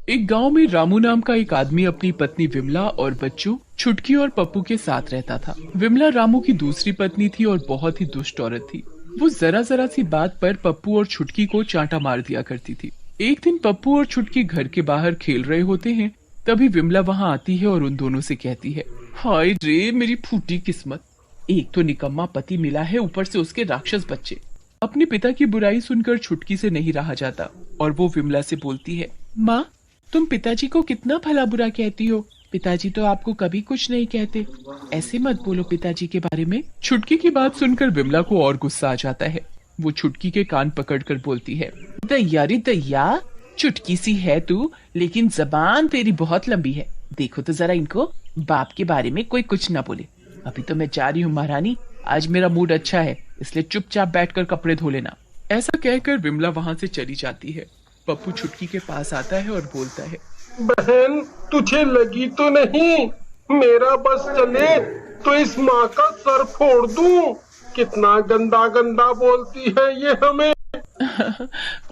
एक गांव में रामू नाम का एक आदमी अपनी पत्नी विमला और बच्चों छुटकी और पप्पू के साथ रहता था। विमला रामू की दूसरी पत्नी थी और बहुत ही दुष्ट औरत थी। वो जरा जरा सी बात पर पप्पू और छुटकी को चांटा मार दिया करती थी। एक दिन पप्पू और छुटकी घर के बाहर खेल रहे होते हैं, तभी विमला वहाँ आती है और उन दोनों से कहती है, हाय रे मेरी फूटी किस्मत, एक तो निकम्मा पति मिला है, ऊपर से उसके राक्षस बच्चे। अपने पिता की बुराई सुनकर छुटकी से नहीं रहा जाता और वो विमला से बोलती है, माँ तुम पिताजी को कितना भला बुरा कहती हो, पिताजी तो आपको कभी कुछ नहीं कहते, ऐसे मत बोलो पिताजी के बारे में। छुटकी की बात सुनकर विमला को और गुस्सा आ जाता है। वो छुटकी के कान पकड़कर बोलती है, दैया रे दैया, चुटकी सी है तू, लेकिन जबान तेरी बहुत लंबी है। देखो तो जरा इनको, बाप के बारे में कोई कुछ ना बोले। अभी तो मैं जा रही हूँ महारानी, आज मेरा मूड अच्छा है, इसलिए चुपचाप बैठकर कपड़े धो लेना। ऐसा कहकर विमला वहाँ से चली जाती है। पप्पू छुटकी के पास आता है और बोलता है, बहन तुझे लगी तो नहीं, मेरा बस चले तो इस माँ का सर फोड़ दूं। कितना गंदा गंदा बोलती है ये हमें।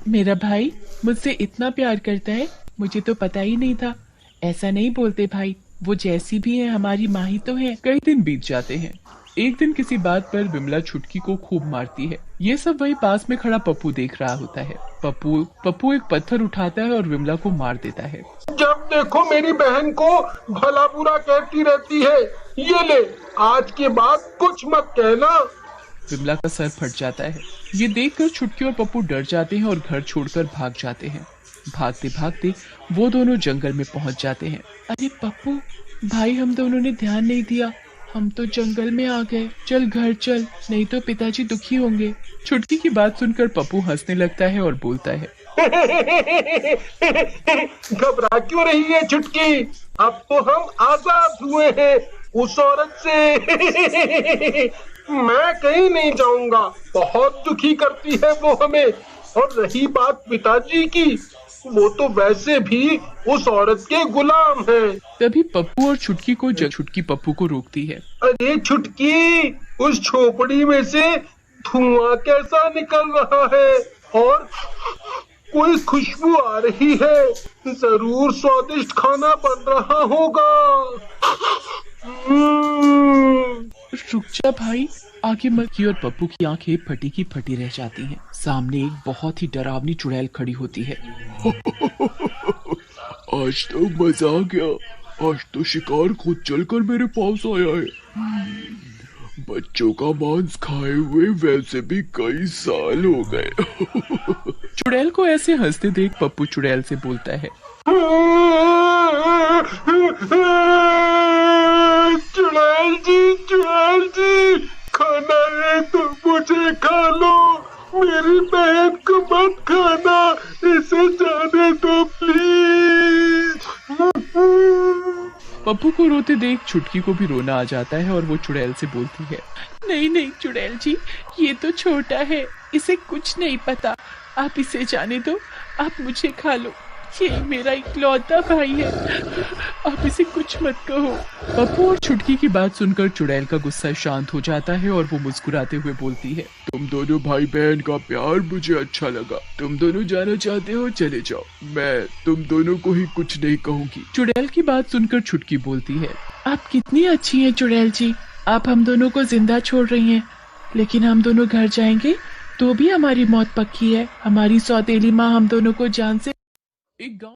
मेरा भाई मुझसे इतना प्यार करता है, मुझे तो पता ही नहीं था। ऐसा नहीं बोलते भाई, वो जैसी भी है हमारी माँ ही तो है। कई दिन बीत जाते हैं। एक दिन किसी बात पर विमला छुटकी को खूब मारती है। ये सब वही पास में खड़ा पप्पू देख रहा होता है। पप्पू एक पत्थर उठाता है और विमला को मार देता है। जब देखो मेरी बहन को भला बुरा कहती रहती है, ये ले आज के बाद कुछ मत कहना। विमला का सर फट जाता है। ये देखकर छुटकी और पप्पू डर जाते हैं और घर छोड़कर भाग जाते हैं। भागते भागते वो दोनों जंगल में पहुंच जाते हैं। अरे पप्पू भाई, हम दोनों ने ध्यान नहीं दिया, हम तो जंगल में आ गए, चल घर चल, नहीं तो पिताजी दुखी होंगे। छुटकी की बात सुनकर पप्पू हंसने लगता है और बोलता है, घबरा क्यों रही है छुटकी, अब तो हम आजाद हुए हैं उस औरत से। मैं कहीं नहीं जाऊंगा, बहुत दुखी करती है वो हमें। और रही बात पिताजी की, वो तो वैसे भी उस औरत के गुलाम हैं। तभी पप्पू और छुटकी पप्पू को रोकती है। अरे छुटकी, उस झोपड़ी में से धुआं कैसा निकल रहा है और कोई खुशबू आ रही है, जरूर स्वादिष्ट खाना बन रहा होगा। रुक जा भाई, आगे मत की। और पप्पू की आंखें फटी की फटी रह जाती हैं। सामने एक बहुत ही डरावनी चुड़ैल खड़ी होती है। आज तो मजा आ गया, आज तो शिकार खुद चलकर मेरे पास आया है। बच्चों का मांस खाए हुए वैसे भी कई साल हो गए। चुड़ैल को ऐसे हंसते देख पप्पू चुड़ैल से बोलता है, चुड़ैल जी, खाना है तो मुझे खा लो, मेरी बहन को मत खाना, इसे जाने दो प्लीज। पप्पू को रोते देख छुटकी को भी रोना आ जाता है और वो चुड़ैल से बोलती है, नहीं नहीं चुड़ैल जी, ये तो छोटा है, इसे कुछ नहीं पता, आप इसे जाने दो, आप मुझे खा लो, ये मेरा इकलौता भाई है, आप इसे कुछ मत कहो। पप्पू और छुटकी की बात सुनकर चुड़ैल का गुस्सा शांत हो जाता है और वो मुस्कुराते हुए बोलती है, तुम दोनों भाई बहन का प्यार मुझे अच्छा लगा, तुम दोनों जाना चाहते हो चले जाओ, मैं तुम दोनों को ही कुछ नहीं कहूँगी। चुड़ैल की बात सुनकर छुटकी बोलती है, आप कितनी अच्छी हैं चुड़ैल जी, आप हम दोनों को जिंदा छोड़ रही हैं, लेकिन हम दोनों घर जाएंगे तो भी हमारी मौत पक्की है, हमारी सौतेली माँ हम दोनों को जान से। एक गाँव